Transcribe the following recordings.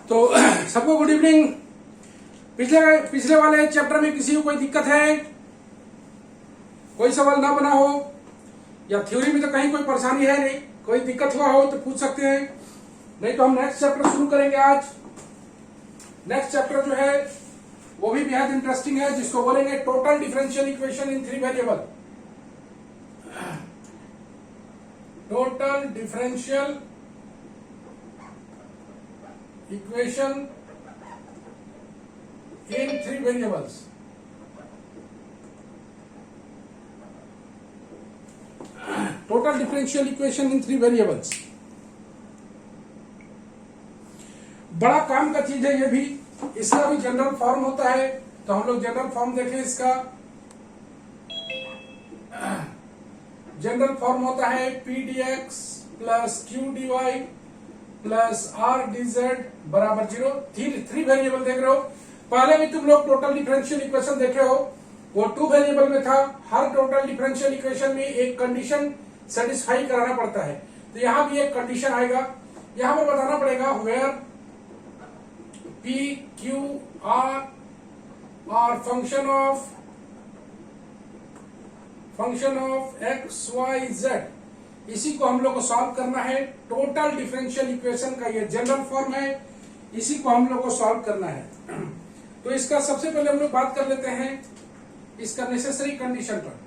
तो सबको good evening. पिछले वाले चैप्टर में किसी को कोई दिक्कत है, कोई सवाल ना बना हो, या थ्योरी में तो कहीं कोई परेशानी है नहीं, कोई दिक्कत हुआ हो तो पूछ सकते हैं, नहीं तो हम नेक्स्ट चैप्टर शुरू करेंगे आज। नेक्स्ट चैप्टर जो है वो भी बेहद इंटरेस्टिंग है, जिसको बोलेंगे total differential equation in 3 variable. Total differential equation in 3 variables। Total differential equation in 3 variables बड़ा काम का चीज है ये भी। इसका भी जनरल फॉर्म होता है, तो हम लोग जनरल फॉर्म देखें। इसका जनरल फॉर्म होता है P d x plus Q d y plus R d z बराबर 0। 3 वेरिएबल देख रहे हो। पहले भी तुम लोग टोटल डिफरेंशियल इक्वेशन देखे हो, वो 2 वेरिएबल में था। हर टोटल डिफरेंशियल इक्वेशन में एक कंडीशन सेटिस्फाई कराना पड़ता है, तो यहां भी एक कंडीशन आएगा। यहां पर बताना पड़ेगा where P Q R function of x y z. इसी को हम लोग को सॉल्व करना है। टोटल डिफरेंशियल इक्वेशन का ये जनरल फॉर्म है, इसी को हम लोग को सॉल्व करना है। तो इसका सबसे पहले हम लोग बात कर लेते हैं इसका नेसेसरी कंडीशन पर।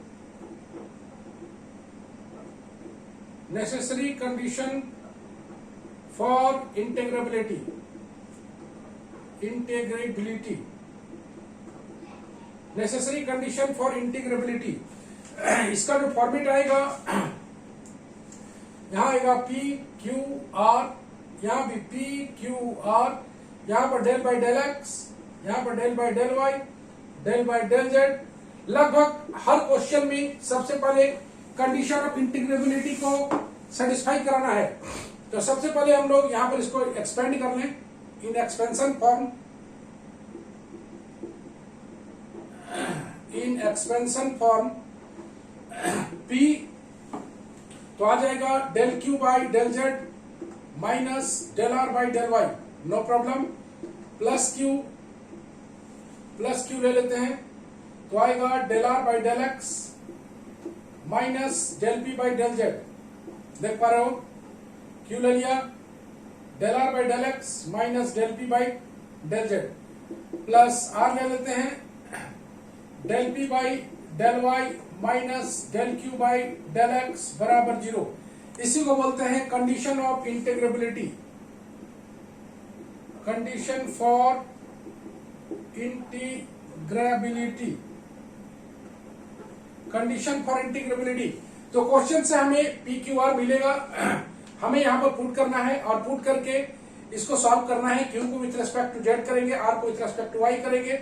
Necessary condition for integrability. Necessary condition for integrability, इसका जो फॉर्मेट आएगा, यहां आएगा पी क्यू आर, यहां भी पी क्यू आर, यहां पर डेल बाई डेल एक्स, यहां पर del by del y, del by del z. लगभग हर क्वेश्चन में सबसे पहले कंडीशन ऑफ इंटीग्रेबिलिटी को सेटिस्फाई कराना है। तो सबसे पहले हम लोग यहां पर इसको एक्सपेंड कर लें in expansion form. In expansion form P तो आ जाएगा del Q by del z minus del R by del y, no problem. Plus Q ले लेते हैं, तो आएगा del R by del x minus del P by del z. देख पा रहे हो, क्यू ले लिया, del R by del x minus del P by del z. Plus R ले लेते हैं, del P by del y minus del Q by del x बराबर 0। इसी को बोलते हैं condition of integrability. Condition for integrability, condition for integrability. तो question से हमें पी क्यू आर मिलेगा, हमें यहां पर पुट करना है और पुट करके इसको सॉल्व करना है। क्यू को विथ रेस्पेक्ट टू जेड करेंगे, आर को विथ रेस्पेक्ट टू वाई करेंगे।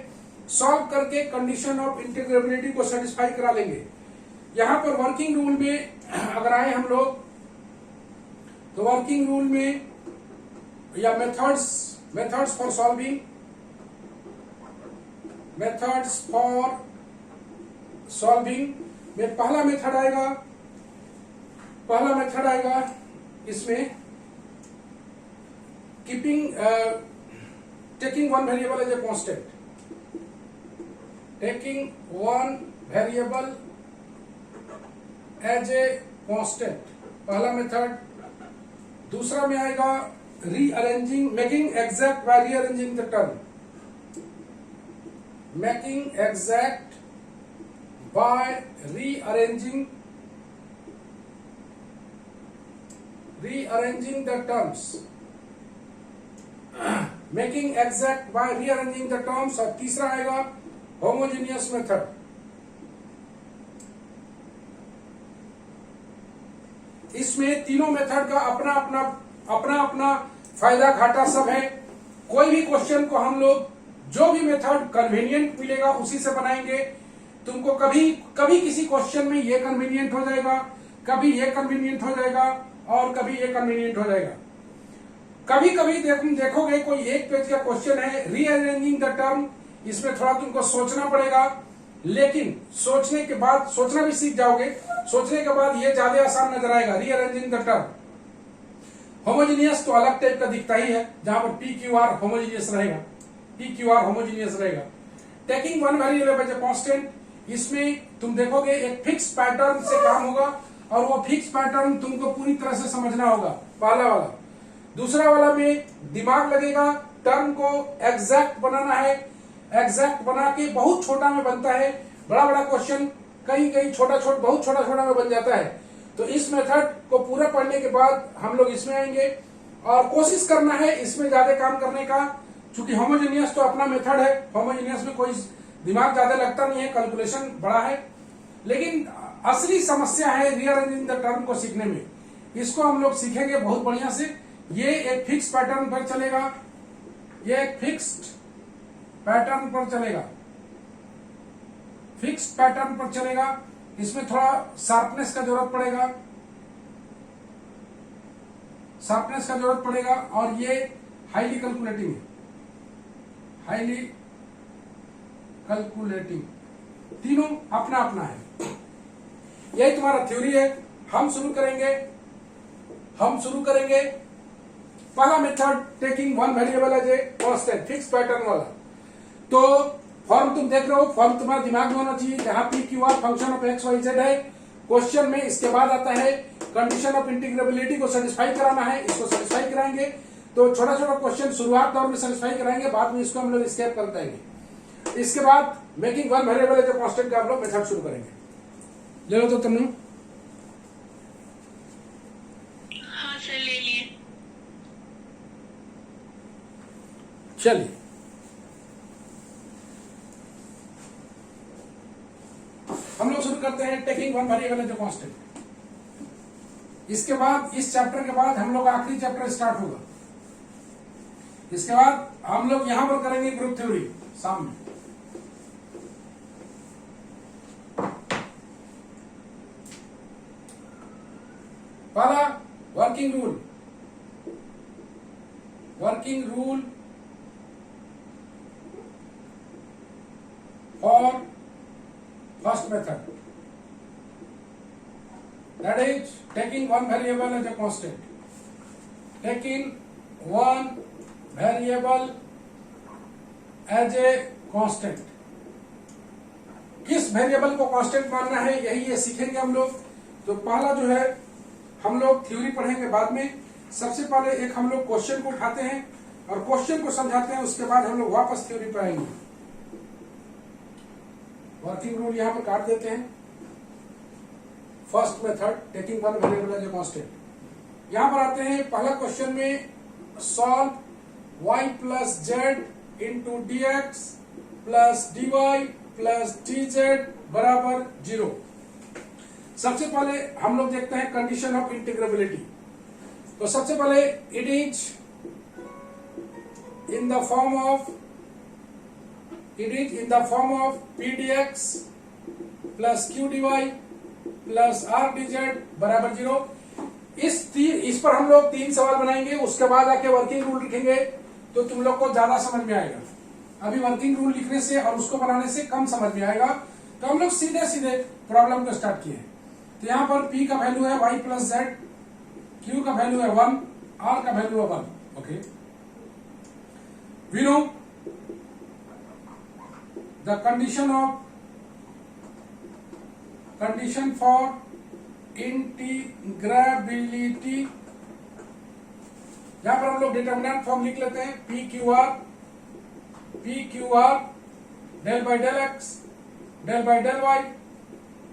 सॉल्व करके कंडीशन ऑफ इंटीग्रेबिलिटी को सेटिस्फाई करा लेंगे। यहां पर वर्किंग रूल में अगर आए हम लोग, तो वर्किंग रूल में या methods for solving, methods for solving में पहला मेथड आएगा इसमें taking one variable as a constant. Taking one variable as a constant, पहला मेथड। दूसरा में आएगा rearranging, making exact by rearranging the term. Making exact by rearranging the terms। making exact by rearranging the terms। और तीसरा आएगा homogeneous method। इसमें तीनों method का अपना अपना फायदा घाटा सब है। कोई भी क्वेश्चन को हम लोग जो भी मेथड कन्वीनियंट मिलेगा उसी से बनाएंगे। तुमको कभी किसी क्वेश्चन में ये कन्वीनियंट हो जाएगा, कभी ये कन्वीनियंट हो जाएगा और कभी ये कन्वीनियंट हो जाएगा। कभी देखोगे कोई एक पेज का क्वेश्चन है रीअरेंजिंग द टर्म, इसमें थोड़ा तुमको सोचना पड़ेगा, लेकिन सोचने के बाद सोचना भी सीख जाओगे। सोचने के बाद ये ज्यादा आसान नजर आएगा रीअरेंजिंग द टर्म। होमोजीनियस तो अलग टाइप का दिखता ही है, जहां पर पी क्यू आर होमोजीनियस रहेगा, पी क्यू आर होमोजीनियस रहेगा। Taking one variable as a constant, इसमें तुम देखोगे एक फिक्स पैटर्न से काम होगा और वो फिक्स पैटर्न तुमको पूरी तरह से समझना होगा, पहला वाला। दूसरा वाला में दिमाग लगेगा, टर्म को एग्जैक्ट बनाना है, एग्जैक्ट बना के बहुत छोटा में बनता है, बड़ा बड़ा क्वेश्चन कहीं कहीं छोटा छोटा बहुत छोटा छोटा में बन जाता है। तो इस मेथड को पूरा पढ़ने के बाद हम लोग इसमें आएंगे और कोशिश करना है इसमें ज्यादा काम करने का, क्योंकि होमोजेनियस तो अपना मेथड है, होमोजेनियस में कोई दिमाग ज्यादा लगता नहीं है, कैलकुलेशन बड़ा है, लेकिन असली समस्या है रीअरेंजिंग द टर्म को सीखने में। इसको हम लोग सीखेंगे बहुत बढ़िया से। ये एक फिक्स पैटर्न पर चलेगा, ये एक फिक्स्ड पैटर्न पर चलेगा, फिक्स्ड पैटर्न पर चलेगा। इसमें थोड़ा शार्पनेस का जरूरत पड़ेगा, शार्पनेस का जरूरत पड़ेगा, और ये हाईली कैलकुलेटिंग है, हाईली कैलकुलेटिंग, तीनों अपना अपना है। यही तुम्हारा थ्योरी है। हम शुरू करेंगे पहला method, taking one variable as a constant, fix pattern वाला। तो फॉर्म तुम देख रहे हो, फॉर्म तुम्हारा दिमाग में होना चाहिए, जहां P Q R function of x y z है। क्वेश्चन में इसके बाद आता है कंडीशन ऑफ इंटीग्रेबिलिटी को सेटिस्फाई कराना है, इसको सेटिस्फाई कराएंगे। तो छोटा छोटा क्वेश्चन शुरुआत दौर में सेटिस्फाई कराएंगे, बाद में इसको हम लोग स्केप कर देंगे। इसके बाद making one variable as a constant का हम लोग मेथड शुरू करेंगे। ले लो तो तुमने। हाँ सर, ले लिए। चलिए हम लोग शुरू करते हैं taking one variable as a constant. इसके बाद इस चैप्टर के बाद हम लोग आखिरी चैप्टर स्टार्ट होगा। इसके बाद हम लोग यहां पर करेंगे ग्रुप थ्योरी सामने। पहला working rule for first method, that is taking one variable as a constant, taking one variable as a constant। किस वेरिएबल को कांस्टेंट मानना है, यही ये सीखेंगे हम लोग। तो पहला जो है हम लोग थ्योरी पढ़ेंगे बाद में। सबसे पहले एक हम लोग क्वेश्चन को उठाते हैं और क्वेश्चन को समझाते हैं, उसके बाद हम लोग वापस थ्योरी पर आएंगे। वर्किंग रूल यहां पर काट देते हैं। First method taking one variable as a constant. यहां पर आते हैं पहला क्वेश्चन में, solve y plus z into d x plus d y plus d z बराबर 0। सबसे पहले हम लोग देखते हैं कंडीशन ऑफ इंटीग्रेबिलिटी। तो सबसे पहले it is in the form of P d x plus Q d y plus R d z बराबर 0। इस पर हम लोग 3 सवाल बनाएंगे, उसके बाद आके वर्किंग रूल लिखेंगे तो तुम लोग को ज्यादा समझ में आएगा। अभी वर्किंग रूल लिखने से और उसको बनाने से कम समझ में आएगा। तो हम लोग सीधे सीधे प्रॉब्लम को स्टार्ट किए। तो यहाँ पर P का वैल्यू है y प्लस जेड, Q का वैल्यू है 1, R का वैल्यू है 1। Okay, we know the condition for integrability. यहां पर हम लोग डिटरमिनेंट फॉर्म लिख लेते हैं, P Q R del by del x del by del y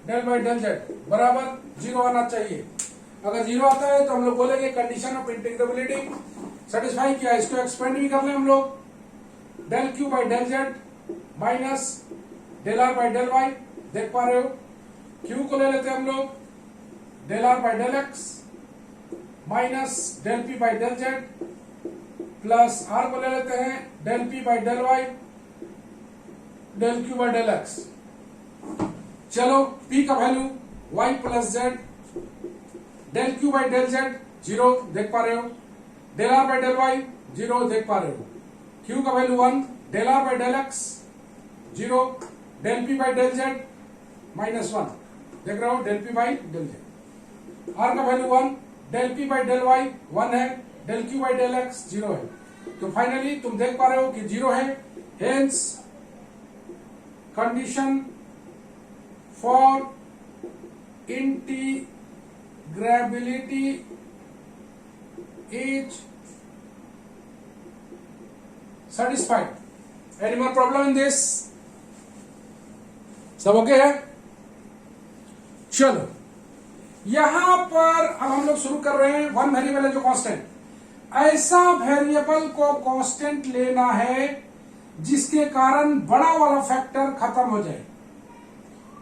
del by del z बराबर 0 आना चाहिए। अगर 0 आता है तो हम लोग बोलेंगे कंडीशन ऑफ इंटीग्रेबिलिटी सेटिस्फाई किया। इसको एक्सपेंड भी कर लें हम लोग, del Q by del z minus del R by del y. देख पा रहे हो, क्यू को ले लेते हैं हम लोग, del R by del x minus del P by del z plus R को ले लेते हैं del P by del y del Q by del x. चलो p का value y plus z, del Q by del z 0 देख पा रहे हो, del R by del y 0 देख पा रहे हो, q का value 1, del R by del x 0, del p by del z minus 1 देख रहे हो, del p by del z. r का value 1, del p by del y 1 है, del Q by del x 0 है। तो फाइनली तुम देख पा रहे हो कि 0 है। Hence condition for integrability is satisfied. Any more problem in this? सब ओके है? चलो यहां पर अब हम लोग शुरू कर रहे हैं। वन वेरिएबल है जो कांस्टेंट, ऐसा वेरिएबल को कांस्टेंट लेना है जिसके कारण बड़ा वाला फैक्टर खत्म हो जाए,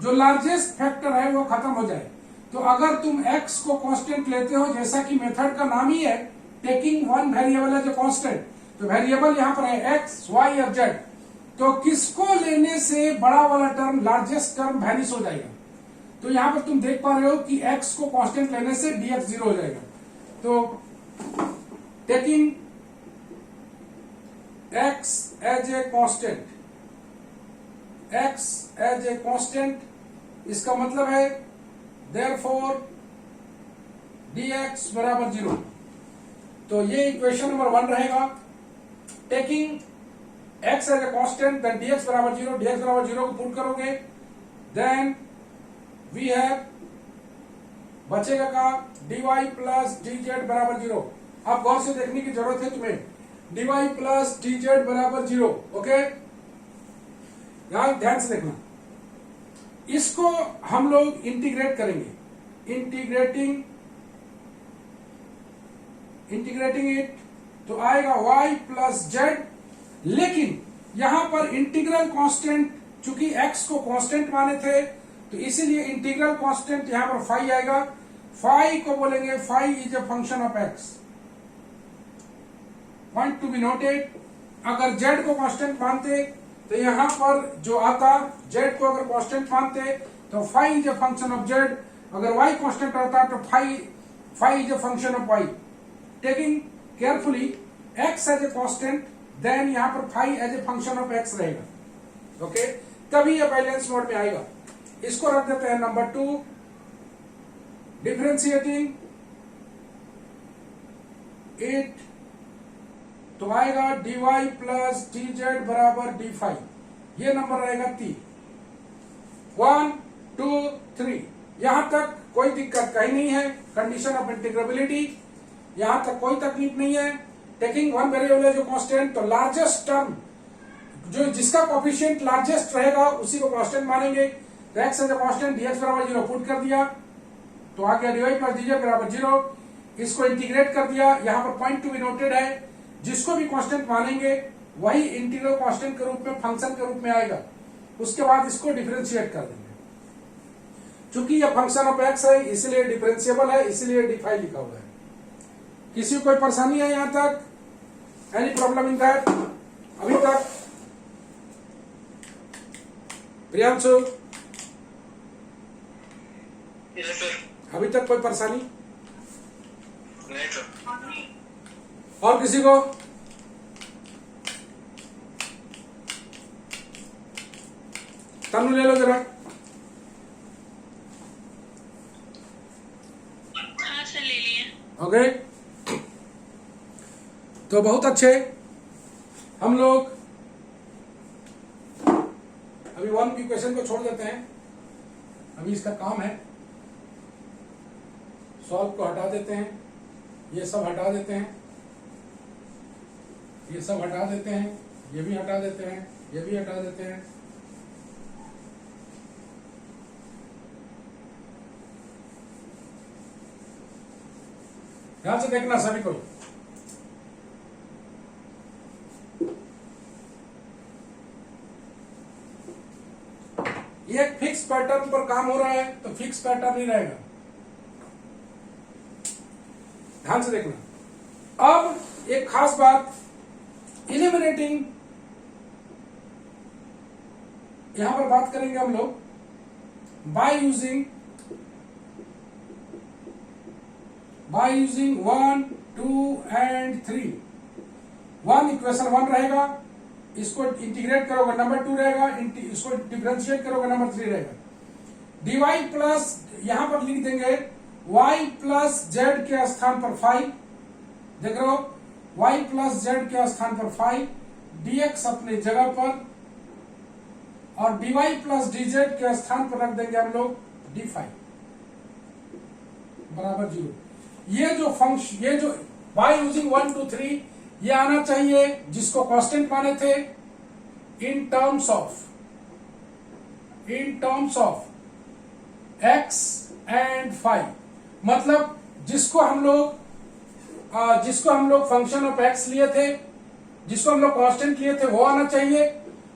जो लार्जेस्ट फैक्टर है वो खत्म हो जाए। तो अगर तुम x को कांस्टेंट लेते हो, जैसा कि मेथड का नाम ही है टेकिंग वन वेरिएबल है जो कांस्टेंट, तो वेरिएबल यहां पर है x, y और z, तो किसको लेने से बड़ा वाला टर्म लार्जेस्ट टर्म वैनिश हो जाएगा। तो यहां पर तुम देख पा रहे हो कि x को कांस्टेंट लेने से dx 0 हो जाएगा। तो taking x as a constant, x as a constant, इसका मतलब है देयरफॉर dx बराबर 0। तो ये इक्वेशन नंबर 1 रहेगा। Taking x as a constant then dx बराबर 0, dx बराबर 0 को पुट करोगे, देन वी हैव बचेगा का dy प्लस dz बराबर 0। अब गौर से देखने की जरूरत है तुम्हें, dy प्लस dz बराबर 0। ओके, यहां ध्यान से देखना, इसको हम लोग इंटीग्रेट करेंगे, इंटीग्रेटिंग इट, तो आएगा y प्लस जेड। लेकिन यहां पर इंटीग्रल कांस्टेंट, चूंकि x को कांस्टेंट माने थे तो इसीलिए इंटीग्रल कांस्टेंट यहां पर फाई आएगा। फाई को बोलेंगे phi is a function of x। Point to be noted, अगर z को कांस्टेंट मानते तो यहां पर जो आता, z को अगर कांस्टेंट मानते तो phi is a function of z, अगर y कांस्टेंट रहता तो phi is a function of y। Taking carefully x as a constant, then यहां पर phi as a function of x रहेगा। ओके, तभी ये बैलेंस मोड में आएगा। इसको रख देते हैं नंबर 2, डिफरेंशिएटिंग इट, तो आएगा dy प्लस dz बराबर d5। ये नंबर रहेगा 3। 1 2 3, यहां तक कोई दिक्कत कहीं नहीं है। कंडीशन ऑफ इंटीग्रेबिलिटी, यहां तक कोई तकलीफ नहीं है। टेकिंग वन वेरिएबल है जो कांस्टेंट, तो लार्जेस्ट टर्म जो जिसका कोफिशिएंट लार्जेस्ट रहेगा उसी को कांस्टेंट मानेंगे। तो x as a constant dx बराबर 0 पुट कर दिया, तो आ गया dy प्लस dz बराबर 0। इसको इंटीग्रेट कर दिया। यहां पर पॉइंट टू बी नोटेड है, जिसको भी कांस्टेंट मानेंगे वही इंटीग्रल कांस्टेंट के रूप में, फंक्शन के रूप में आएगा। उसके बाद इसको डिफरेंशिएट कर देंगे। चूंकि यह फंक्शन ऑफ x है इसलिए डिफरेंशिएबल है, इसलिए d5 लिखा हुआ है। किसी को कोई परेशानी है यहां तक? Any problem in that? अभी तक प्रियांशु, अभी तक कोई परेशानी नहीं सर। और किसी को? तनु ले लो जरा। हाँ सर, ले लिए। ओके, तो बहुत अच्छे। हम लोग अभी 1 की क्वेश्चन को छोड़ देते हैं। अभी इसका काम है, सॉल्व को हटा देते हैं, ये सब हटा देते हैं, ये सब हटा देते हैं, ये भी हटा देते हैं, ये भी हटा देते हैं। ध्यान से देखना सभी को। एक फिक्स पैटर्न पर काम हो रहा है तो फिक्स पैटर्न ही रहेगा। ध्यान से देखना। अब एक खास बात, इलिमिनेटिंग, यहां पर बात करेंगे हम लोग बाय यूजिंग 1 2 एंड 3। 1 इक्वेशन 1 रहेगा, इसको इंटीग्रेट करोगे नंबर 2 रहेगा, इसको डिफरेंशिएट करोगे नंबर 3 रहेगा। dy प्लस, यहां पर लिख देंगे y प्लस जेड के स्थान पर 5, देख रहे हो, y प्लस जेड के स्थान पर फाइव, dx अपने जगह पर, और dy प्लस dz के स्थान पर रख देंगे हम लोग d5 बराबर 0। ये जो फंक्शन, ये जो y यूजिंग 1 2 3, ये आना चाहिए जिसको कांस्टेंट माने थे in terms of x and five, मतलब जिसको हम लोग फंक्शन ऑफ x लिए थे, जिसको हम लोग कांस्टेंट लिए थे वो आना चाहिए,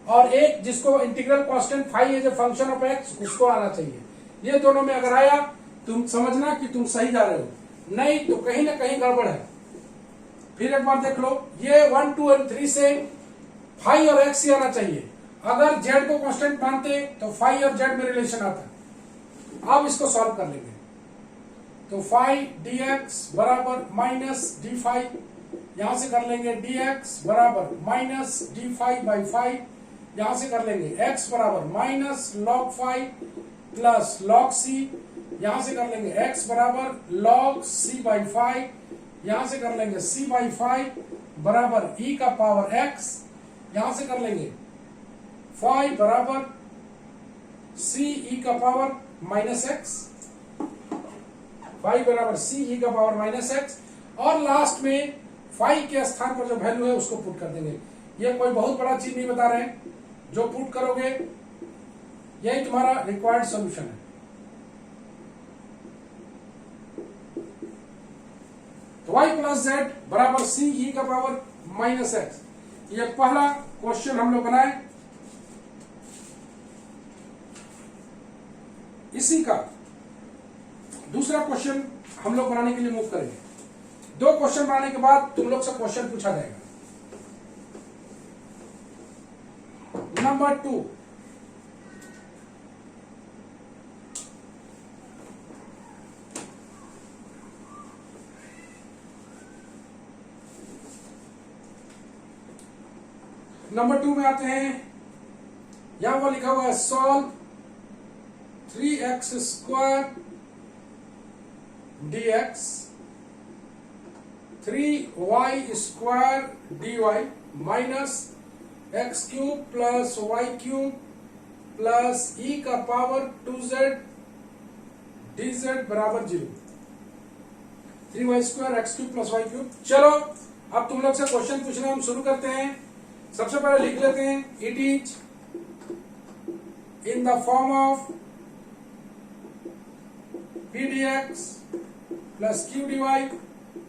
और एक जिसको integral constant phi as a function of x उसको आना चाहिए। ये दोनों में अगर आया तुम समझना कि तुम सही जा रहे हो, नहीं तो कहीं ना कहीं गड़बड़ है। फिर एक बार देख लो, ये 1 2 और 3 से फाइव और x ही आना चाहिए। अगर z को कांस्टेंट मानते तो फाइव और z में रिलेशन आता। अब इसको सॉल्व कर लेंगे, तो फाइव dx बराबर माइनस d5, यहां से कर लेंगे dx बराबर माइनस d5 बाई 5, यहां से कर लेंगे x बराबर minus log 5 plus log c, यहां से कर लेंगे x बराबर log c बाई 5, यहां से कर लेंगे c बाई 5 बराबर e का पावर x, यहां से कर लेंगे 5 बराबर c e का पावर माइनस x, 5 बराबर c e का पावर माइनस x, और लास्ट में 5 के स्थान पर जो वैल्यू है उसको पुट कर देंगे। ये कोई बहुत बड़ा चीज नहीं बता रहे हैं, जो पुट करोगे यही तुम्हारा रिक्वायर्ड सॉल्यूशन है। तो y प्लस जेड बराबर c e का पावर माइनस x, ये पहला क्वेश्चन हम लोग बनाए। इसी का दूसरा क्वेश्चन हम लोग बनाने के लिए मूव करेंगे। दो क्वेश्चन बनाने के बाद तुम लोग से क्वेश्चन पूछा जाएगा। नंबर 2, नंबर 2 में आते हैं, यहां पर लिखा हुआ है solve 3x square dx 3y square dy minus x cube plus y cube plus e का पावर 2z dz बराबर 0। 3y square x cube plus y cube. चलो अब तुम लोग से क्वेश्चन पूछना हम शुरू करते हैं। सबसे पहले लिख लेते हैं, it is in the form of p dx plus q dy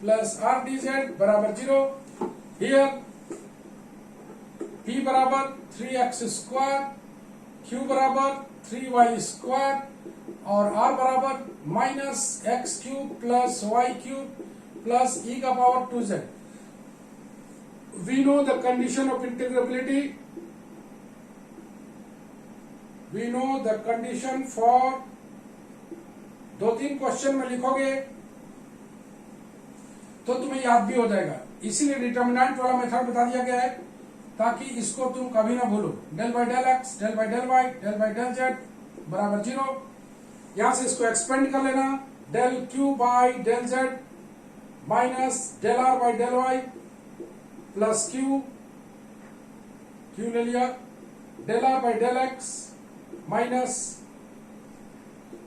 plus r dz बराबर 0। हियर p बराबर 3x स्क्वायर, q बराबर 3y स्क्वायर और r बराबर minus x cube plus y cube plus e का power 2z। We know the condition of integrability. We know the condition for, 2-3 question में लिखोगे तो तुम्हें याद भी हो जाएगा, इसीलिए डिटर्मिनेंट वाला मेथड बता दिया गया है ताकि इसको तुम कभी ना भूलो। Del by del x, del by del y, del by del z बराबर 0। यहां से इसको एक्सपेंड कर लेना, del Q by del z minus del R by del y plus Q ले लिया, del R by del x minus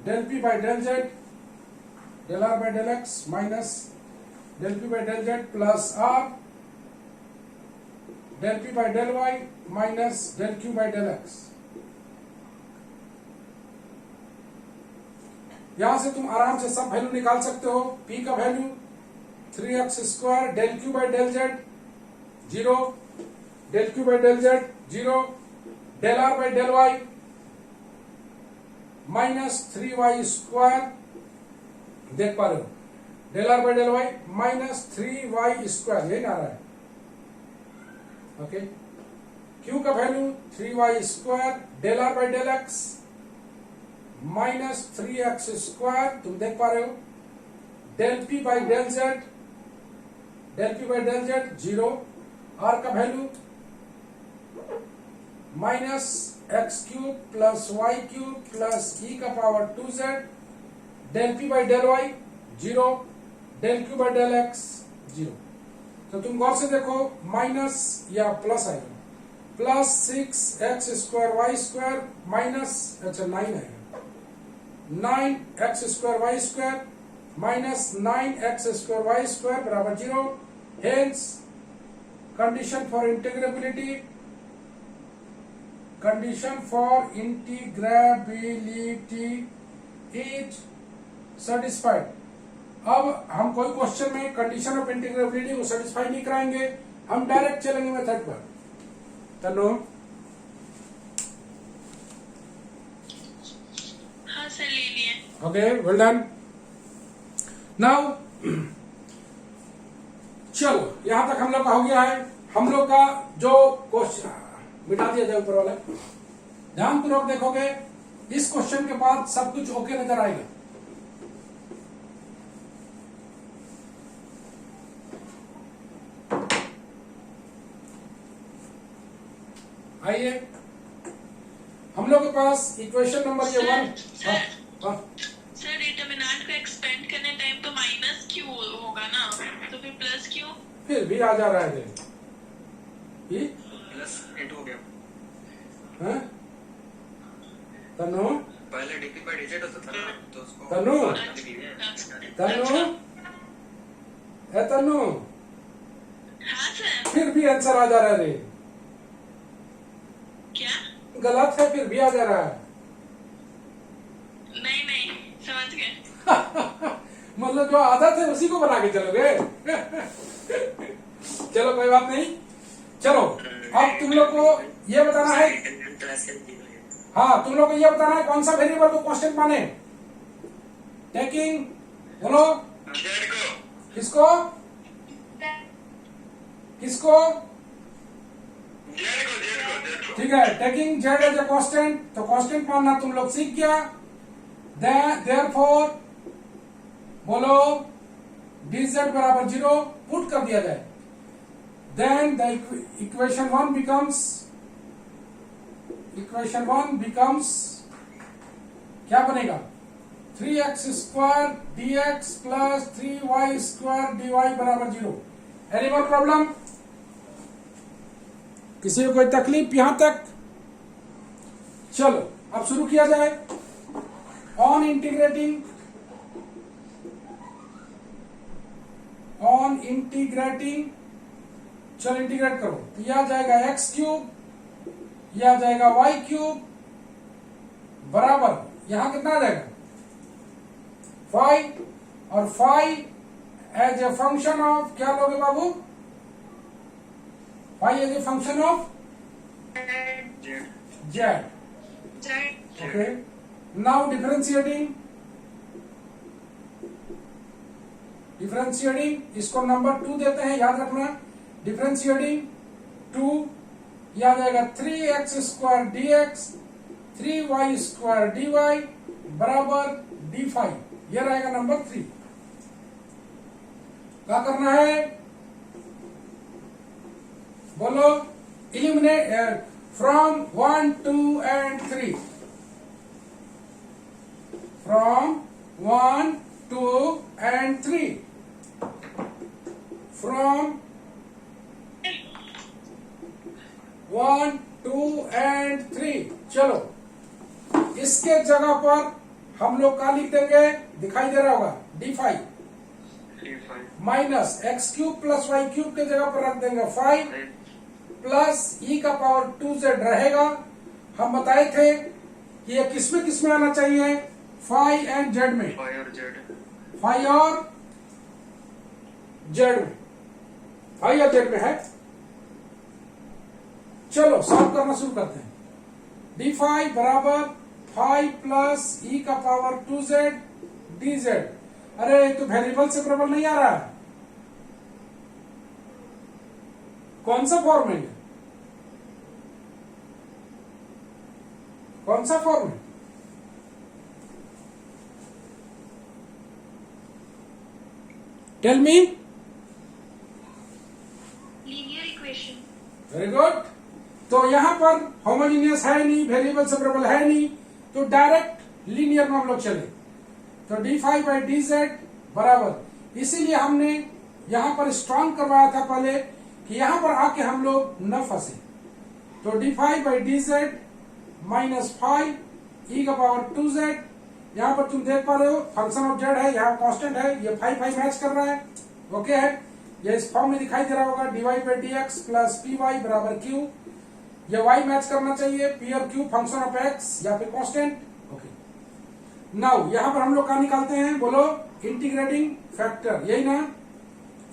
del P by del z, del R by del x minus del P by del z plus R del P by del y minus del Q by del x. यहां से तुम आराम से सब value निकाल सकते हो। p का value 3x square del Q by del z 0, del Q by del z 0, del R by del y minus 3y square, देख पा रहे हो, del R by del y minus 3y square, यही आ रहा है। ओके, q का value 3y square del R by del x minus 3x square, तुम देख पा रहे हो, del p by del z, del p by del z 0, r का value minus x cube plus y cube plus e का power 2z, del p by del y 0, del q by del x 0। तो तुम गौर से देखो minus या plus आएगा, plus 6x² minus, अच्छा 9 आएगा, 9x² माइनस 9x² बराबर 0। Hence condition for integrability is satisfied. अब हम कोई क्वेश्चन में कंडीशन ऑफ इंटीग्रेबिलिटी को सेटिस्फाई नहीं कराएंगे, हम डायरेक्ट चलेंगे मेथड पर। चलो हाँ सर ले लिए। Okay, well done. नाउ चलो यहां तक हम लोग का हो गया है। हम लोग का जो क्वेश्चन मिटा दिया जाए ऊपर वाला, ध्यानपूर्वक देखोगे इस क्वेश्चन के बाद सब कुछ ओके नजर आएगा। आइए, हम लोग के पास इक्वेशन नंबर ये 1। सर डिटरमिनेंट को एक्सपेंड करने टाइम तो माइनस क्यू होगा ना, तो फिर प्लस क्यू? फिर भी आ जा रहा है ये प्लस इंटू हो गया। हाँ? तनु पहले डीपी बाय डिजिट होता था ना, तो उसको तनु तनु हाँ सर। फिर भी आंसर आ जा रहा है रे, क्या? गलत है फिर भी आ जा रहा है। नहीं समझ गए। मतलब जो आदत है उसी को बना के चलोगे। चलो कोई बात नहीं। चलो अब तुम लोग को ये बताना है, हाँ तुम लोग को ये बताना है कौन सा वेरिएबल को कांस्टेंट माने। टेकिंग, बोलो जेड को, किसको किसको? जेड को। ठीक है, taking z as a constant, तो कांस्टेंट मानना तुम लोग सीख गया। देयरफॉर बोलो dz बराबर 0 पुट कर दिया जाए। देन द इक्वेशन 1 बिकम्स क्या बनेगा? 3x² dx plus 3y² dy बराबर 0। Any more problem? किसी को कोई तकलीफ यहां तक? चलो अब शुरू किया जाए। ऑन इंटीग्रेटिंग, चलो इंटीग्रेट करो तो यह आ जाएगा x3, यह आ जाएगा y3 बराबर, यहां कितना आ जाएगा 5, और 5 एज ए फंक्शन ऑफ क्या लोगे बाबू? 5 as a function of z। Okay, now differentiating इसको नंबर 2 देते हैं, याद रखना। डिफरेंशिएटिंग 2, यह आ जाएगा 3x² dx 3y² dy बराबर d5, यह रहेगा नंबर 3। क्या करना है बोलो? Eliminate from 1, 2 and 3, from 1, 2 and 3, from 1, 2 and 3। चलो इसके जगह पर हम लोग क्या लिख देंगे? दिखाई दे रहा होगा d5 minus x³ plus y³ के जगह पर रख देंगे 5 प्लस e का पावर 2z रहेगा। हम बताए थे कि ये किस में आना चाहिए? फाई एंड जेड में, फाई और जेड में है। चलो सॉल्व करना शुरू करते हैं। d5 बराबर 5 प्लस e का पावर 2z dz। अरे तो वेरिएबल सेपरेबल नहीं आ रहा है, कौन सा फॉर्म है? कौन सा फॉर्म है? Tell me. Linear equation. Very good. तो यहां पर होमोजेनियस है नहीं, वेरिएबल सेपरेबल है नहीं, तो डायरेक्ट लीनियर में हम लोग चले। तो d5 by dz बराबर, इसीलिए हमने यहां पर स्ट्रांग करवाया था पहले कि यहां पर आके हम लोग न फंसे। तो d5 by D Z minus 5 e का पावर 2z, यहां पर तुम देख पा रहे हो फंक्शन ऑफ जेड है, यहाँ कांस्टेंट है, ये 5 मैच कर रहा है, ओके है। ये इस फॉर्म में दिखाई दे रहा होगा dy by d x plus P y बराबर क्यू, ये y मैच करना चाहिए p और q फंक्शन ऑफ x या फिर कांस्टेंट, ओके। नाउ यहां पर हम लोग क्या निकालते हैं, बोलो इंटीग्रेटिंग फैक्टर, यही ना,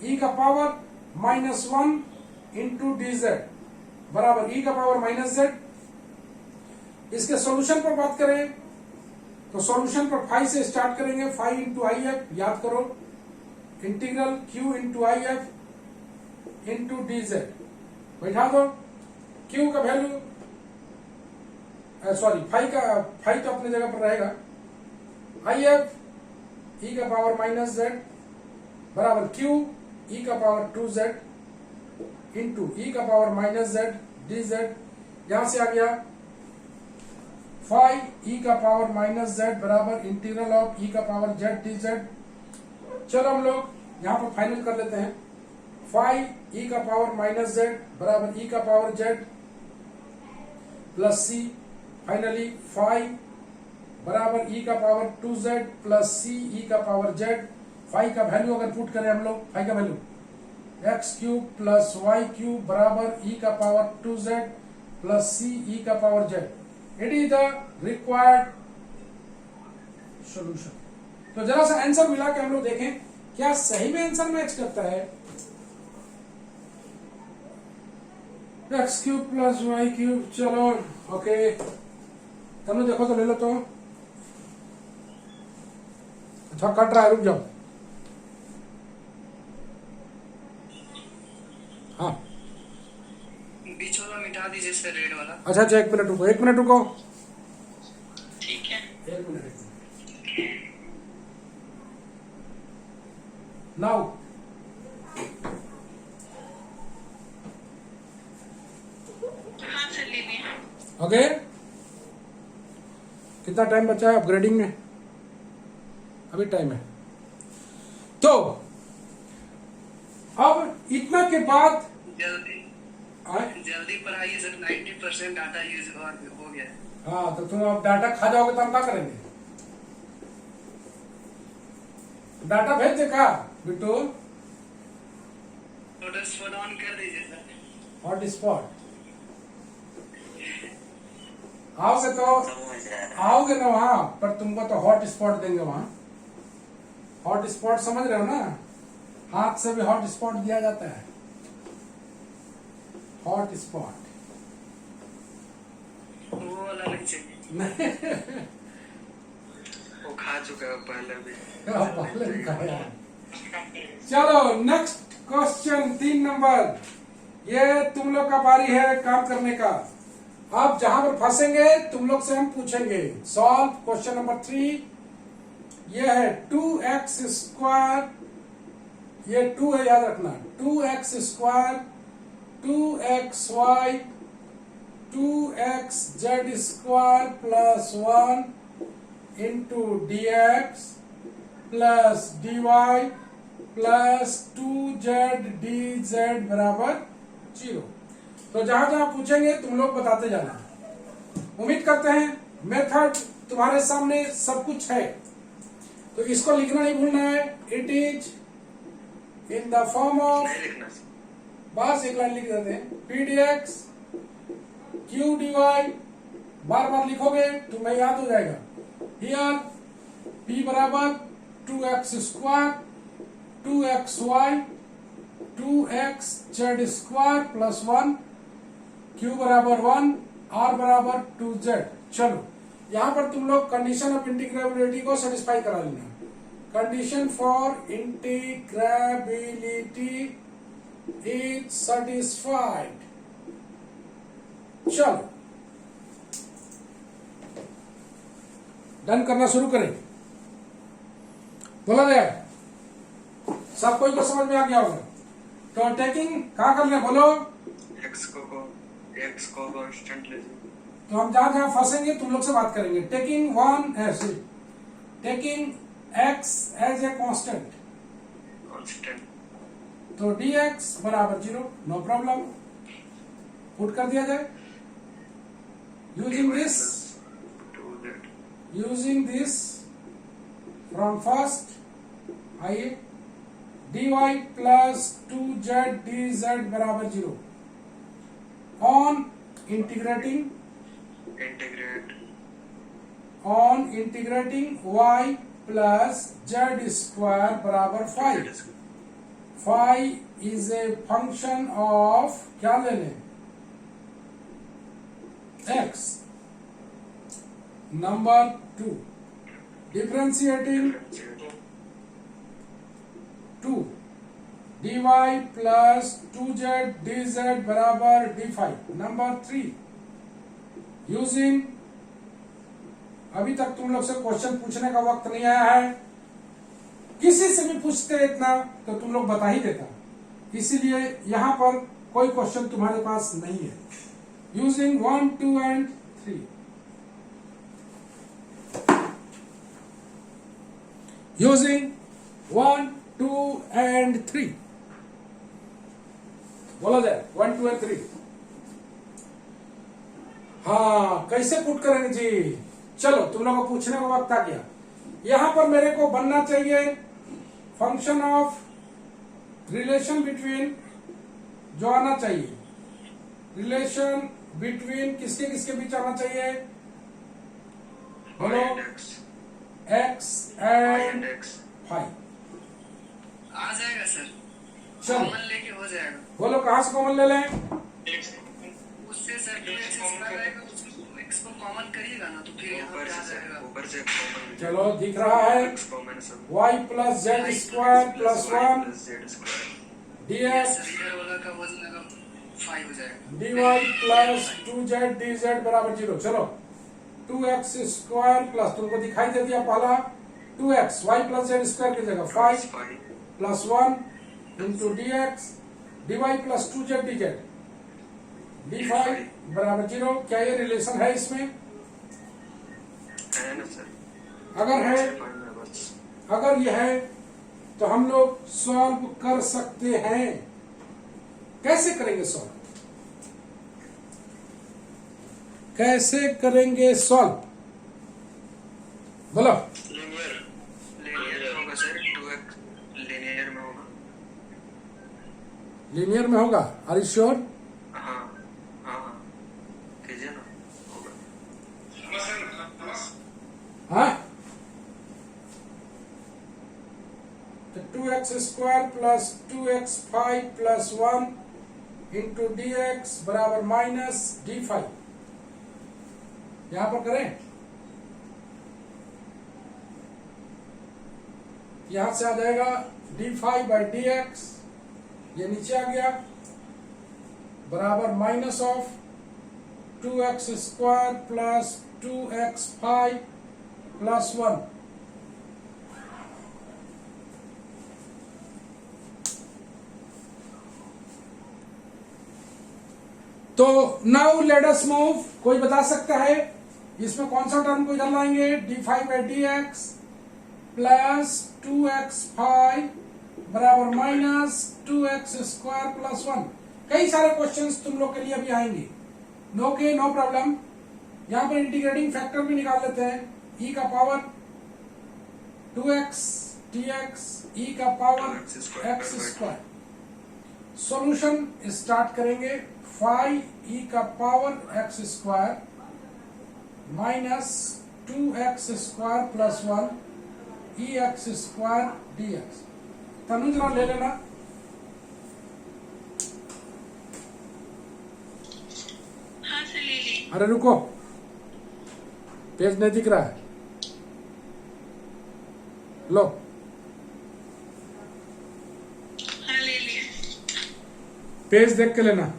e का पावर -1 इंटू डी जेड बराबर e का पावर -z। इसके सॉल्यूशन पर बात करें तो सॉल्यूशन पर 5 से स्टार्ट करेंगे, 5 इंटू आई एफ, याद करो integral q into I F into D Z, बैठा दो। q का वैल्यू सॉरी 5 तो अपनी जगह पर रहेगा, आई एफ e का पावर -z बराबर q e का पावर 2z इंटू e का पावर -z dz, यहां से आ गया 5 e का पावर -z बराबर इंटीग्रल ऑफ e का पावर z dz। चलो हम लोग यहां पर फाइनल कर लेते हैं, 5 e का पावर -z बराबर e का power z plus c, finally 5 बराबर e का power 2z plus c e का पावर z। 5 का वैल्यू अगर पुट करें हम लोग, 5 का value x cube plus y cube बराबर e का power 2z plus c e का power z। It is the required solution. तो जरा सा आंसर मिला के हम लोग देखें क्या सही में आंसर मैच करता है। X cube plus y cube, चलो ओके, तुम लोग देखो तो ले लो तो, अच्छा कट रहा है, रुक जाओ, हाँ बीच वाला मिटा दीजिए सर, रेड वाला। अच्छा अच्छा, 1 मिनट रुको, 1 मिनट रुको, ठीक है। 1 मिनट नाउ। हाँ सर ले लिया। ओके, कितना टाइम बचा है अपग्रेडिंग में, अभी टाइम है। तो अब इतना के बाद जल्दी पढ़ाइए सर, 90% डाटा यूज हो गया है। हाँ, तो तुम अब डाटा खा जाओगे तो हम क्या करेंगे, डाटा भेज दे का बिट्टू, हॉटस्पॉट ऑन कर दीजिए सर। हॉटस्पॉट आओगे तो आओगे ना वहां पर, तुमको तो हॉट स्पॉट देंगे वहां। हॉट स्पॉट समझ रहे हो ना, हाथ से भी हॉट स्पॉट दिया जाता है, हॉट स्पॉट। वो वाला नहीं चाहिए, वो खा चुका है पहले भी खाया। चलो नेक्स्ट क्वेश्चन 3 नंबर, ये तुम लोग का बारी है काम करने का। अब जहां पर फंसेंगे तुम लोग से हम पूछेंगे। सॉल्व क्वेश्चन नंबर 3, ये है 2x स्क्वायर, ये 2 है याद रखना, 2x square 2xy 2xz square plus 1 into dx plus dy plus 2z dz बराबर 0। तो जहां जहां पूछेंगे तुम लोग बताते जाना। उम्मीद करते हैं मेथड तुम्हारे सामने सब कुछ है, तो इसको लिखना नहीं भूलना है। It is in the form of, नहीं लिखना सर, बस एक लाइन लिख देते हैं, p d x q d y, बार बार लिखोगे तुम्हें याद हो जाएगा। हियर p बराबर 2x square 2xy 2xz square plus 1, q बराबर 1, r बराबर 2z। चलो यहां पर तुम लोग कंडीशन ऑफ इंटीग्रेबिलिटी को सेटिस्फाई करा लेना। Condition for integrability is satisfied. चलो डन करना शुरू करें, बोला जाए, सब कोई को समझ में आ गया होगा। तो टेकिंग कहा करना बोलो, x को कांस्टेंट लीजिए। तो हम जहां जहां फंसेंगे तुम लोग से बात करेंगे। Taking x as a constant, तो dx बराबर 0, नो प्रॉब्लम, पुट कर दिया जाए। यूजिंग दिस फ्रॉम फर्स्ट, आइए dy प्लस 2z dz बराबर 0 on integrating y plus z square बराबर 5। Phi is a function of क्या ले लें, x। Number 2, differentiating 2 dy plus 2z dz बराबर d5। नंबर 3, यूजिंग, अभी तक तुम लोग से क्वेश्चन पूछने का वक्त नहीं आया है, किसी से भी पूछते इतना तो तुम लोग बता ही देता, इसीलिए यहां पर कोई क्वेश्चन तुम्हारे पास नहीं है। यूजिंग 1, 2 एंड 3, यूजिंग 1, 2 एंड 3, बोला जाए 1, 2 एंड 3। हाँ, कैसे पुट करेंगे जी? चलो, तुम लोगों को पूछने का वक्त आ गया। यहां पर मेरे को बनना चाहिए फंक्शन ऑफ रिलेशन बिटवीन, जो आना चाहिए रिलेशन बिटवीन किसके किसके बीच आना चाहिए, बोलो, x एंड फाइव। आ जाएगा सर, चलो कॉमन लेके हो जाएगा। बोलो, कहां से कॉमन ले लें? उससे सर 2x रहेगा, उसको x को कॉमन करिएगा ना, तो फिर यहाँ पे आ जाएगा। ऊपर से कॉमन, चलो दिख रहा है y plus Z square plus 1 dx इधर वाला का वजन लगा 5 हो जाएगा। dy प्लस 2z dz बराबर 0। चलो 2x स्क्वायर प्लस, तुमको दिखाई दे दिया पहला 2x, y plus Z square की जगह 5 plus 1 into dx dy plus 2z dz d5 बराबर 0। क्या ये रिलेशन है इसमें? है ना सर? अगर यह है तो हम लोग सॉल्व कर सकते हैं। कैसे करेंगे सॉल्व? कैसे करेंगे सॉल्व, बोलो। लीनियर होगा सर, 2x लीनियर में होगा। लीनियर में होगा, आर यू श्योर? हाँ हाँ हाँ, कीजिए ना, होगा। हाँ, तो 2x square plus 2x5 plus 1 into dx बराबर माइनस d5। यहां पर करें, यहां से आ जाएगा d5 बाई dx, ये नीचे आ गया, बराबर minus of 2x square plus 2x5 plus 1। तो नाउ लेट अस मूव। कोई बता सकता है इसमें कौन सा टर्म को इधर लाएंगे? d5 by dx plus 2x5 बराबर माइनस 2x स्क्वायर प्लस 1। कई सारे क्वेश्चंस तुम लोग के लिए अभी आएंगे, नो प्रॉब्लम। यहां पर इंटीग्रेटिंग फैक्टर भी निकाल लेते हैं, e का पावर 2x dx e का power x square. Solution start करेंगे, 5e का power x square minus 2x square plus 1 ex square dx। तनुजरा ले लेना, हाँ से ले ली। अरे रुको, पेज नहीं दिख रहा है, लो हाँ ले लिए। पेज देख के लेना।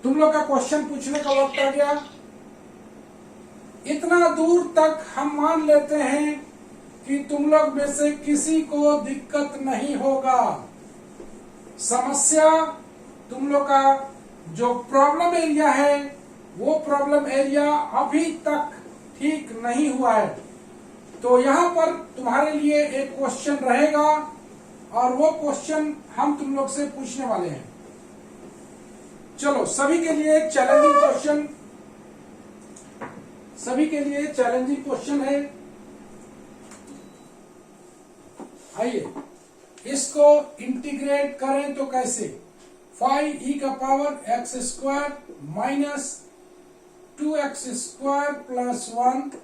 तुम लोग का क्वेश्चन पूछने का वक्त आ गया। इतना दूर तक हम मान लेते हैं कि तुम लोग में से किसी को दिक्कत नहीं होगा। समस्या, तुम लोग का जो प्रॉब्लम एरिया है वो प्रॉब्लम एरिया अभी तक ठीक नहीं हुआ है। तो यहां पर तुम्हारे लिए एक क्वेश्चन रहेगा और वो क्वेश्चन हम तुम लोग से पूछने वाले हैं। चलो सभी के लिए चैलेंजिंग क्वेश्चन, सभी के लिए चैलेंजिंग क्वेश्चन है। आइए इसको इंटीग्रेट करें तो कैसे? 5e का power x square minus 2x square plus 1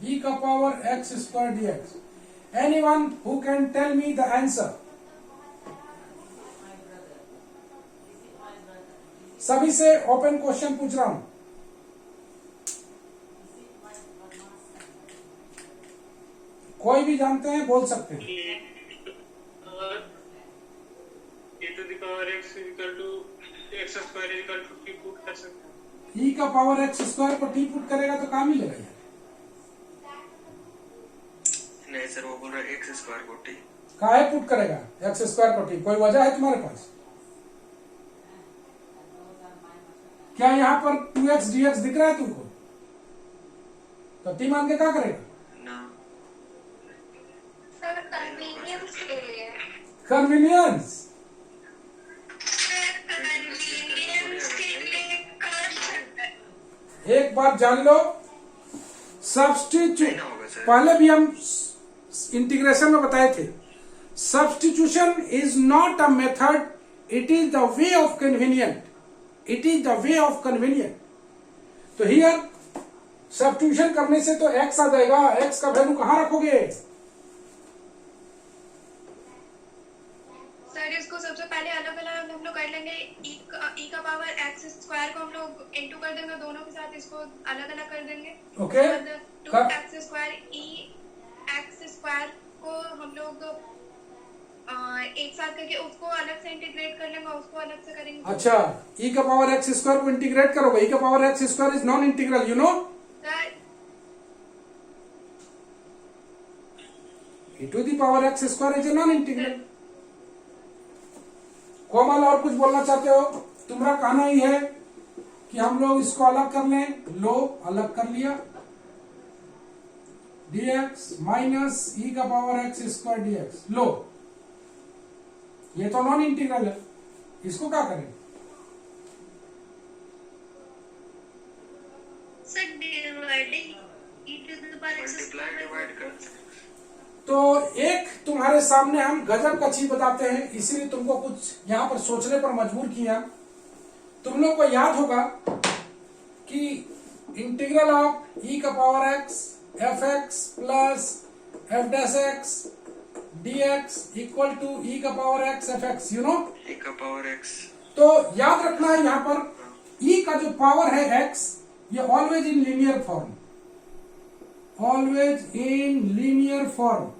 e का power x square dx। Anyone who can tell me the answer? सभी से ओपन क्वेश्चन पूछ रहा हूं। कोई भी जानते हैं बोल सकते हैं। e का पावर x स्क्वायर को t पुट करेगा तो काम ही लेगा यार। नहीं सर, वो बोल रहा है x स्क्वायर को t। काहे पुट करेगा x स्क्वायर को t? कोई वजह है तुम्हारे पास? क्या यहाँ पर 2x dx दिख रहा है तुमको? तो t मान के क्या करेगा? ना सर कन्वीनियंस के लिए। कन्वीनियंस एक बात जान लो, सब्स्टिट्यूट पहले भी हम इंटीग्रेशन में बताए थे, substitution is not a method, it is the way of convenient, it is the way of convenient. तो हियर सब्स्टिट्यूशन करने से तो x आ जाएगा, x का वैल्यू कहां रखोगे? सर इसको सबसे पहले अलग अलग हम लोग कर लेंगे। e का पावर x स्क्वायर को हम लोग इनटू कर देंगे, दोनों के साथ इसको अलग अलग कर देंगे। Okay, 2x square e x square को हम लोग एक साथ करके उसको अलग से इंटीग्रेट कर लेंगे, उसको अलग से करेंगे। अच्छा, e का पावर x स्क्वायर को इंटीग्रेट करोगे। e का power x square is non integral, you know. Sir e to the power x square is a non integral. Komal और कुछ बोलना चाहते हो? तुम्हारा कहना ही है कि हम लोग इसको अलग कर लें। लो अलग कर लिया, dx माइनस e का पावर x स्क्वायर dx। लो ये तो नॉन इंटीग्रल है, इसको क्या करें? Sir dividing e to the power x multiply divide कर। तो एक तुम्हारे सामने हम गजब का चीज बताते हैं, इसीलिए तुमको कुछ यहाँ पर सोचने पर मजबूर किया। तुम लोग को याद होगा कि इंटीग्रल ऑफ e का power x fx plus f dash x dx equal to e का power x fx, you know. e का पावर x। तो याद रखना है यहाँ पर e का जो पावर है x, ये always in linear form, always in linear form.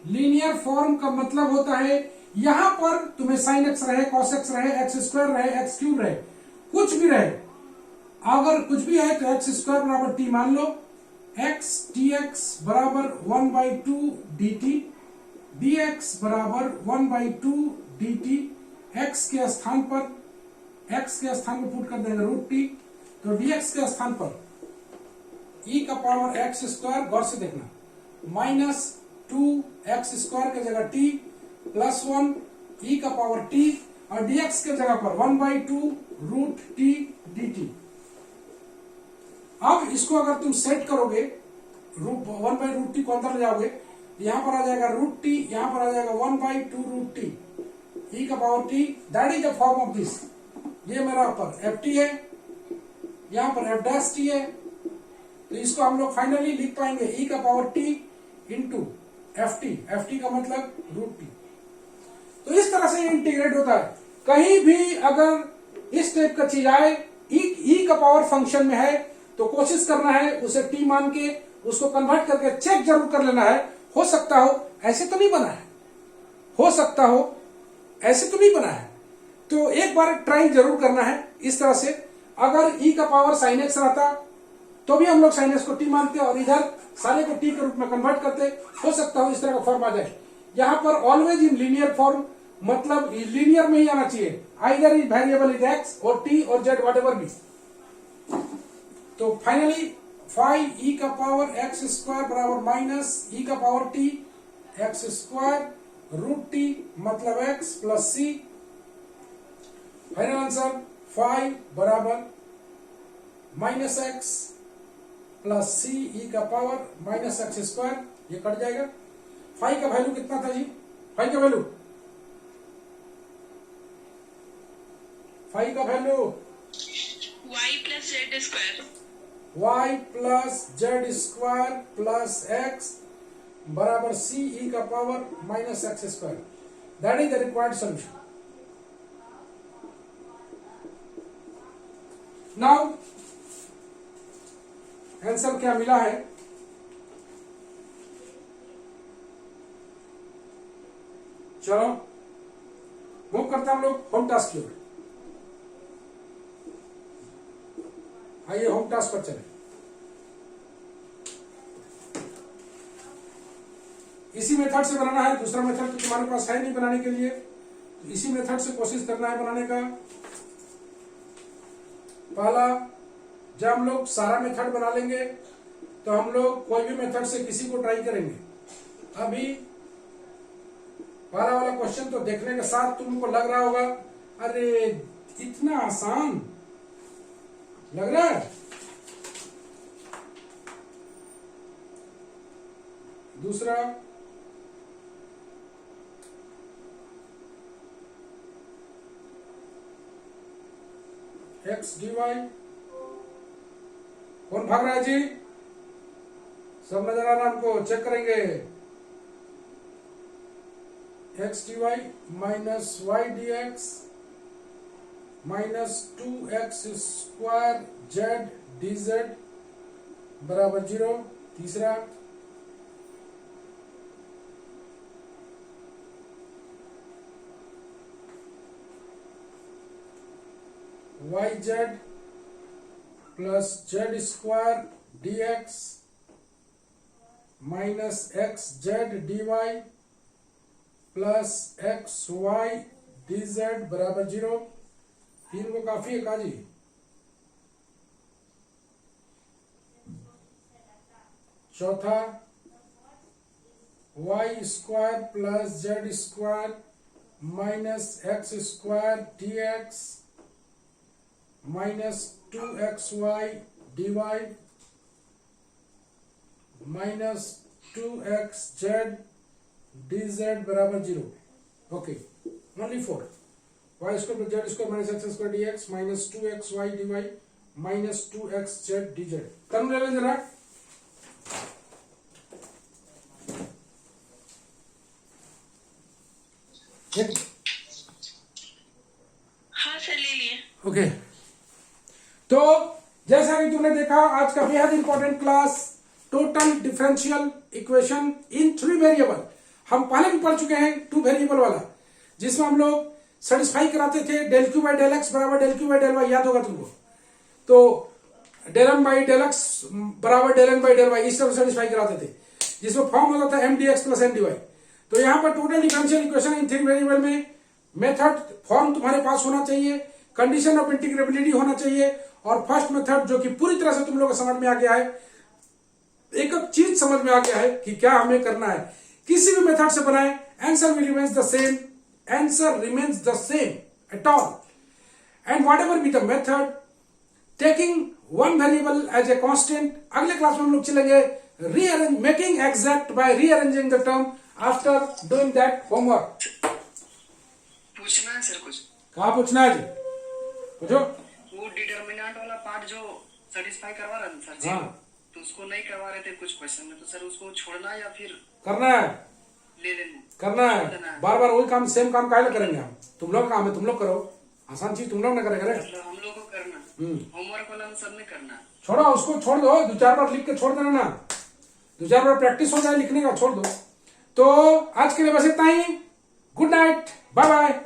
Linear form का मतलब होता है यहां पर तुम्हें साइन एक्स रहे, कॉस एक्स रहे, एक्स स्क्वायर रहे, एक्स क्यूब रहे, कुछ भी रहे, अगर कुछ भी है तो एक्स स्क्वायर बराबर टी मान लो, एक्स टी एक्स बराबर 1/2 dt, dx बराबर 1/2 dt। एक्स के स्थान पर पुट कर देंगे √t, तो dx के स्थान पर e का पावर x स्क्वायर, गौर से देखना, माइनस 2x स्क्वायर के जगह t प्लस 1 e का पावर t, और dx के जगह पर 1/2 √t dt। अब इसको अगर तुम सेट करोगे, 1/√t को अंदर ले जाओगे, यहां पर आ जाएगा √t, यहां पर आ जाएगा 1/2 √t e का power t, that is the form of this. ये मेरा पर ft है, यहां पर f डैश t है, तो इसको हम लोग फाइनली लिख पाएंगे e का पावर t इंटू ft का मतलब √t। तो इस तरह से इंटीग्रेट होता है। कहीं भी अगर इस टाइप का चीज आए, e का पावर फंक्शन में है, तो कोशिश करना है उसे t मान के उसको कन्वर्ट करके चेक जरूर कर लेना है। हो सकता हो ऐसे तो नहीं बना है, हो सकता हो ऐसे तो नहीं बना है, तो एक बार ट्राई जरूर करना है इस तरह से। अगर e का पावर साइन एक्स रहता तो भी हम लोग साइन एक्स को t मानते और इधर सारे को t के रूप में कन्वर्ट करते, हो सकता हो इस तरह का फॉर्म आ जाए। यहाँ पर ऑलवेज इन लीनियर फॉर्म, मतलब लीनियर में ही आना चाहिए, either is variable is x और t और z वॉट एवर बी। तो फाइनली 5 e का पावर x स्क्वायर बराबर माइनस e का power t x square √t मतलब x plus c। Final answer 5 बराबर -x प्लस c e का power -x²। ये कट जाएगा। 5 का वैल्यू कितना था जी? 5 का value y plus z square। y plus z² plus x बराबर c e का power -x²। That is the required solution. Now answer क्या मिला है? चलो मूव करते हैं हम लोग होम टास्क की ओर। आइए होम टास्क पर चलें। इसी मेथड से बनाना है, दूसरा मेथड तो तुम्हारे पास है नहीं बनाने के लिए, इसी मेथड से कोशिश करना है बनाने का। पहला, जब हम लोग सारा मेथड बना लेंगे तो हम लोग कोई भी मेथड से किसी को ट्राई करेंगे। अभी पहला वाला क्वेश्चन तो देखने के साथ तुमको लग रहा होगा अरे इतना आसान लग रहा है। दूसरा, x dy, कौन भाग रहा है जी? सब नजर आ रहा है हमको, चेक करेंगे। x dy minus y dx minus 2x² z dz बराबर 0। तीसरा, yz plus z² dx minus xz dy plus xy dz बराबर 0। तीन को काफी है काजी। चौथा, y² plus z² minus x² dx minus 2xy dy minus 2xz dz बराबर 0। Okay, only 4। y² plus z² minus x² dx minus 2xy dy minus 2xz dz। Term ले लें जरा। हाँ सर, ले लिए। ओके, तो जैसा कि तुमने देखा आज का बेहद important class, total differential equation in 3 variable. हम पहले भी पढ़ चुके हैं 2 वेरिएबल वाला, जिसमें हम लोग सेटिस्फाई कराते थे del q by del x बराबर del q by del y, याद होगा तुमको। तो del m by del x बराबर del n by del y, इस तरह सेटिस्फाई कराते थे, जिसमें फॉर्म होता था m dx plus m dy। तो यहाँ पर total differential equation in 3 variable में मेथड फॉर्म तुम्हारे पास होना चाहिए, कंडीशन ऑफ इंटीग्रेबिलिटी होना चाहिए, और फर्स्ट मेथड जो कि पूरी तरह से तुम लोगों को समझ में आ गया है, एक एक चीज समझ में आ गया है कि क्या हमें करना है। किसी भी मेथड से बनाए, answer will remains the same, answer remains the same at all, and whatever be the method, taking one variable as a constant. अगले क्लास में हम लोग चलेंगे rearrange, making exact by rearranging the term after doing that homework. पूछना है sir कुछ? कहा पूछना है जी? पूछो। वो डिटरमिनेंट वाला पार्ट जो सेटिस्फाई करवा रहे थे सर जी, हाँ। तो उसको नहीं करवा रहे थे कुछ क्वेश्चन में, तो सर उसको छोड़ना है या फिर करना है? ले लेना? करना है। बार बार वही काम, सेम काम काहे करेंगे हम? तुम लोग काम है, तुम लोग करो। आसान चीज तुम लोग ना करेंगे। मतलब हम लोग को करना, होमवर्क वाला में सब में करना। छोड़ो उसको, छोड़ दो, 2-4 बार लिख के छोड़ देना ना, 2-4 बार प्रैक्टिस हो जाए लिखने का, छोड़ दो। तो आज के लिए बस इतना ही। Good night, bye bye.